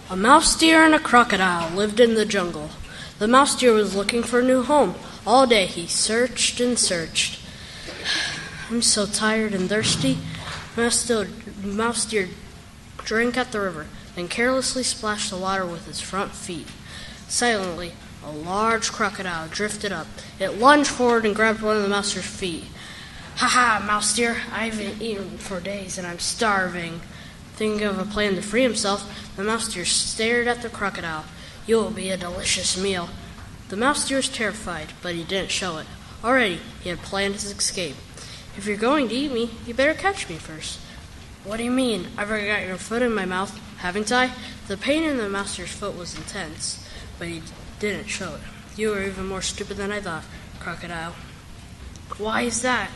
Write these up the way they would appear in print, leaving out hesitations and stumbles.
A mouse deer and a crocodile lived in the jungle. The mouse deer was looking for a new home. All day he searched and searched. I'm so tired and thirsty. Mouse deer drank at the river, then carelessly splashed the water with his front feet. Silently, a large crocodile drifted up. It lunged forward and grabbed one of the mouse deer's feet. "Ha ha, mouse deer, I haven't eaten for days and I'm starving." Thinking of a plan to free himself, the mouse deer stared at the crocodile. "You will be a delicious meal." The mouse deer was terrified, but he didn't show it. Already, he had planned his escape. "If you're going to eat me, you better catch me first." "What do you mean? I've already got your foot in my mouth, haven't I?" The pain in the mouse deer's foot was intense, but he didn't show it. "You are even more stupid than I thought, crocodile." "Why is that?"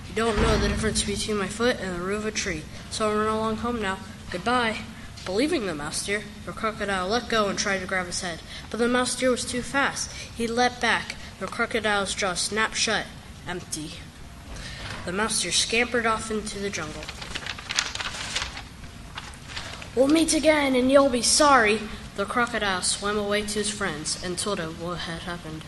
"You don't know the difference between my foot and the root of a tree, so I'll run along home now. Goodbye." Believing the mouse deer, the crocodile let go and tried to grab his head, but the mouse deer was too fast. He leapt back. The crocodile's jaw snapped shut, empty. The mouse deer scampered off into the jungle. "We'll meet again, and you'll be sorry." The crocodile swam away to his friends and told him what had happened.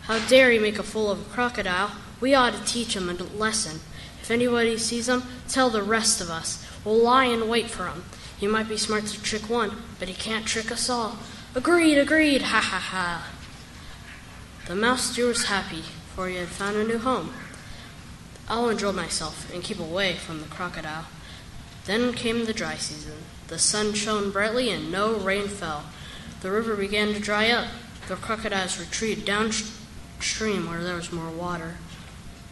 "How dare he make a fool of a crocodile? We ought to teach him a lesson. If anybody sees him, tell the rest of us. We'll lie in wait for him. He might be smart to trick one, but he can't trick us all." "Agreed, agreed, ha ha ha." The mouse deer was happy, for he had found a new home. "I'll enjoy myself and keep away from the crocodile." Then came the dry season. The sun shone brightly and no rain fell. The river began to dry up. The crocodiles retreated downstream where there was more water.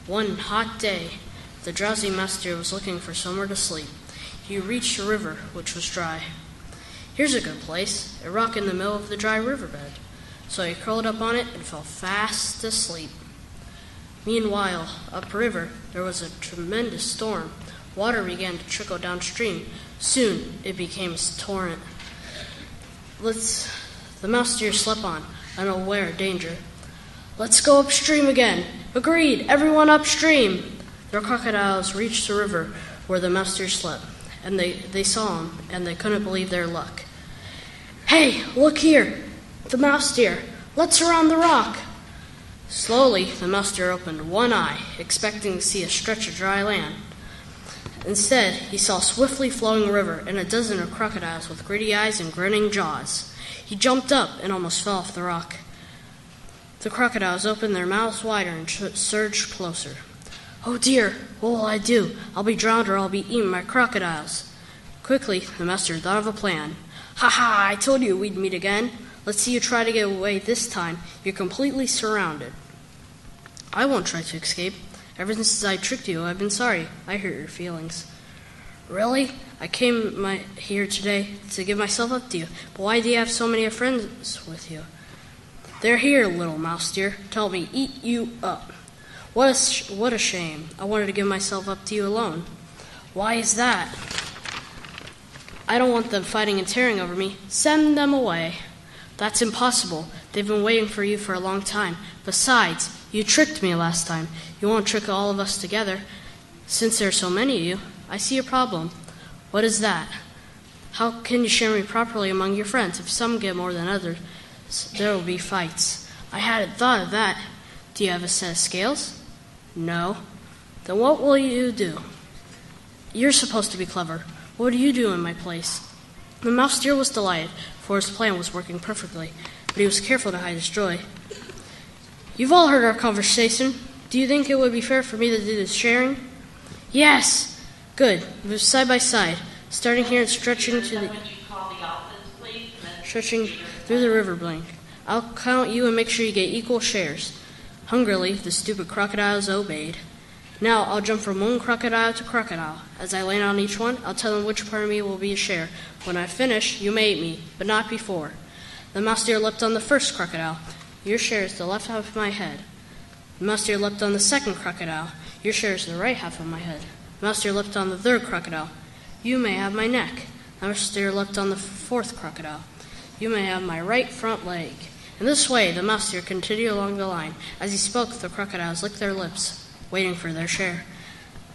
One hot day, the drowsy mouse deer was looking for somewhere to sleep. He reached a river, which was dry. "Here's a good place, a rock in the middle of the dry riverbed." So he curled up on it and fell fast asleep. Meanwhile, upriver, there was a tremendous storm. Water began to trickle downstream. Soon it became a torrent. The mouse deer slept on, unaware of danger. "Let's go upstream again." "Agreed, everyone upstream." The crocodiles reached the river where the mouse deer slept, and they saw him, and they couldn't believe their luck. "Hey, look here, the mouse deer. Let's surround the rock." Slowly, the mouse deer opened one eye, expecting to see a stretch of dry land. Instead, he saw a swiftly flowing river and a dozen of crocodiles with gritty eyes and grinning jaws. He jumped up and almost fell off the rock. The crocodiles opened their mouths wider and surged closer. "Oh dear, what will I do? I'll be drowned or I'll be eaten by crocodiles." Quickly, the mouse deer thought of a plan. "Ha ha, I told you we'd meet again. Let's see you try to get away this time. You're completely surrounded." "I won't try to escape. Ever since I tricked you, I've been sorry. I hurt your feelings." "Really? I came here today to give myself up to you. But why do you have so many friends with you?" "They're here, little mouse deer, to help me eat you up." What a shame. I wanted to give myself up to you alone." "Why is that?" "I don't want them fighting and tearing over me. Send them away." "That's impossible. They've been waiting for you for a long time. Besides, you tricked me last time. You won't trick all of us together. Since there are so many of you, I see a problem." "What is that?" "How can you share me properly among your friends? If some get more than others, there will be fights." "I hadn't thought of that. Do you have a set of scales?" "No." "Then what will you do?" "You're supposed to be clever. What do you do in my place?" The mouse deer was delighted, for his plan was working perfectly, but he was careful to hide his joy. "You've all heard our conversation. Do you think it would be fair for me to do this sharing?" "Yes." "Good. Move side by side, starting here and stretching through the river bank. I'll count you and make sure you get equal shares." Hungrily, the stupid crocodiles obeyed. "Now I'll jump from one crocodile to crocodile. As I land on each one, I'll tell them which part of me will be a share. When I finish, you may eat me, but not before." The mouse deer leapt on the first crocodile. "Your share is the left half of my head." The mouse deer leapt on the second crocodile. "Your share is the right half of my head." The mouse deer leapt on the third crocodile. "You may have my neck." The mouse deer leapt on the fourth crocodile. "You may have my right front leg." In this way, the mouse deer continued along the line. As he spoke, the crocodiles licked their lips, waiting for their share.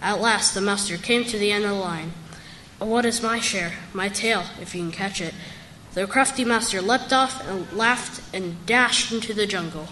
At last, the mouse deer came to the end of the line. "What is my share?" "My tail, if you can catch it." The crafty master leapt off and laughed and dashed into the jungle.